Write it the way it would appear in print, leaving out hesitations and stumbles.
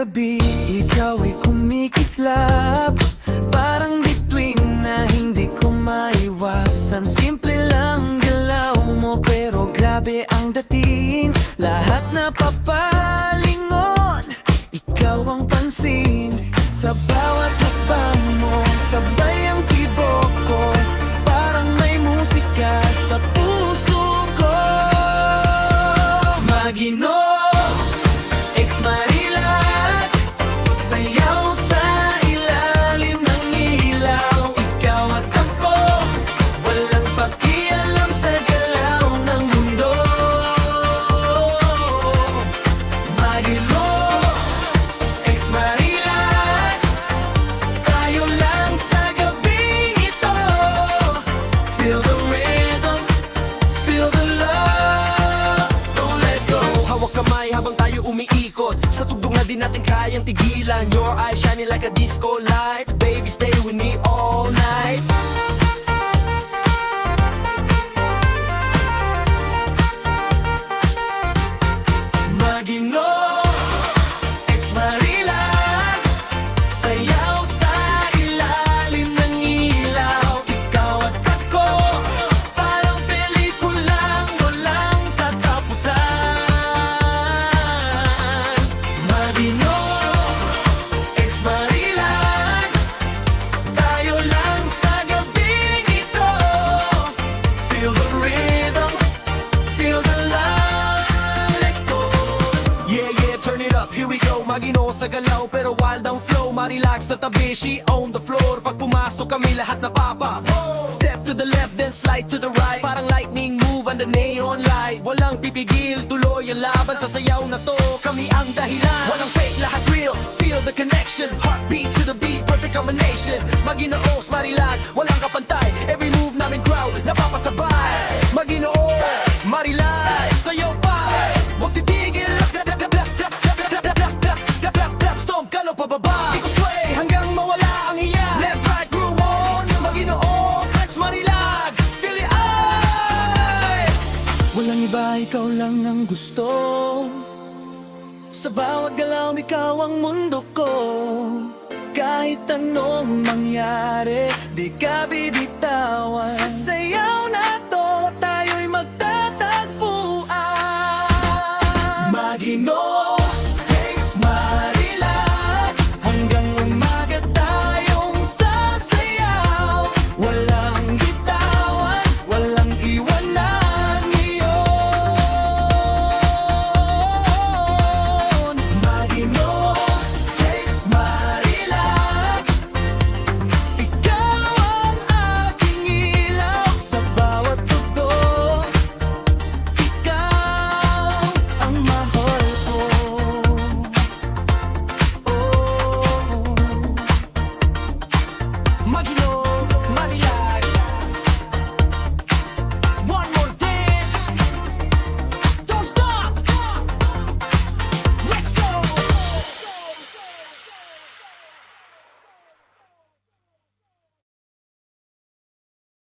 gabi, ikaw ay kumikislap. Parang bituin na hindi ko maiwasan. Simple lang galaw mo pero grabe ang dating. Lahat na papalingon, ikaw ang pansin. Sa bawat hakbang mo, sabay ang tibok ko. Parang may musika sa puso ko. Magino, ex-Marilac, sayaw sa ilalim ng ilaw. Ikaw at ako, walang pakialam sa galaw ng mundo. Magino, ex-Marilac, tayo lang sa gabi ito. Feel the rhythm, feel the love, don't let go. Hawak kamay habang tayo umiikot sa tugtog na di natin kayang tigilan. Your eyes shining like a disco light. Baby, stay with me all night. Magino, ex-Marilac, sayaw sa ilalim ng ilaw. Ikaw at ako, parang pelikulang walang katapusan. Magino, ex-Marilac, tayo lang sa gabing ito. Feel the rhythm, feel the love, let go. Yeah, yeah, turn it up, here we go. Magino sa galaw pero wild ang flow. Marilac sa tabi, she on the floor. Pag pumasok kami lahat napapa. Step to the left then slide to the right. Parang lightning move under neon light. Walang pipigil, tuloy ang laban. Sa sayaw na to, kami ang dahilan. Walang fake, lahat real, feel the connection. Heartbeat to the beat, perfect combination. Maginoo, Marilac, walang kapantay. Every move namin crowd, napapasabay. Maginoo, Marilac, sayaw pa, huwag titigil. Stomp, galaw pababa, ikot sway hanggang mawala ang iya. Left, right, groove on. Maginoo, ex-Marilac, feel the eye. Walang iba, ikaw lang ang gusto. Sa bawat galaw, ikaw ang mundo ko. Kahit anong mangyari, di ka bibitawan. Sa sayaw na to, tayo'y magtatagpuan. Magino,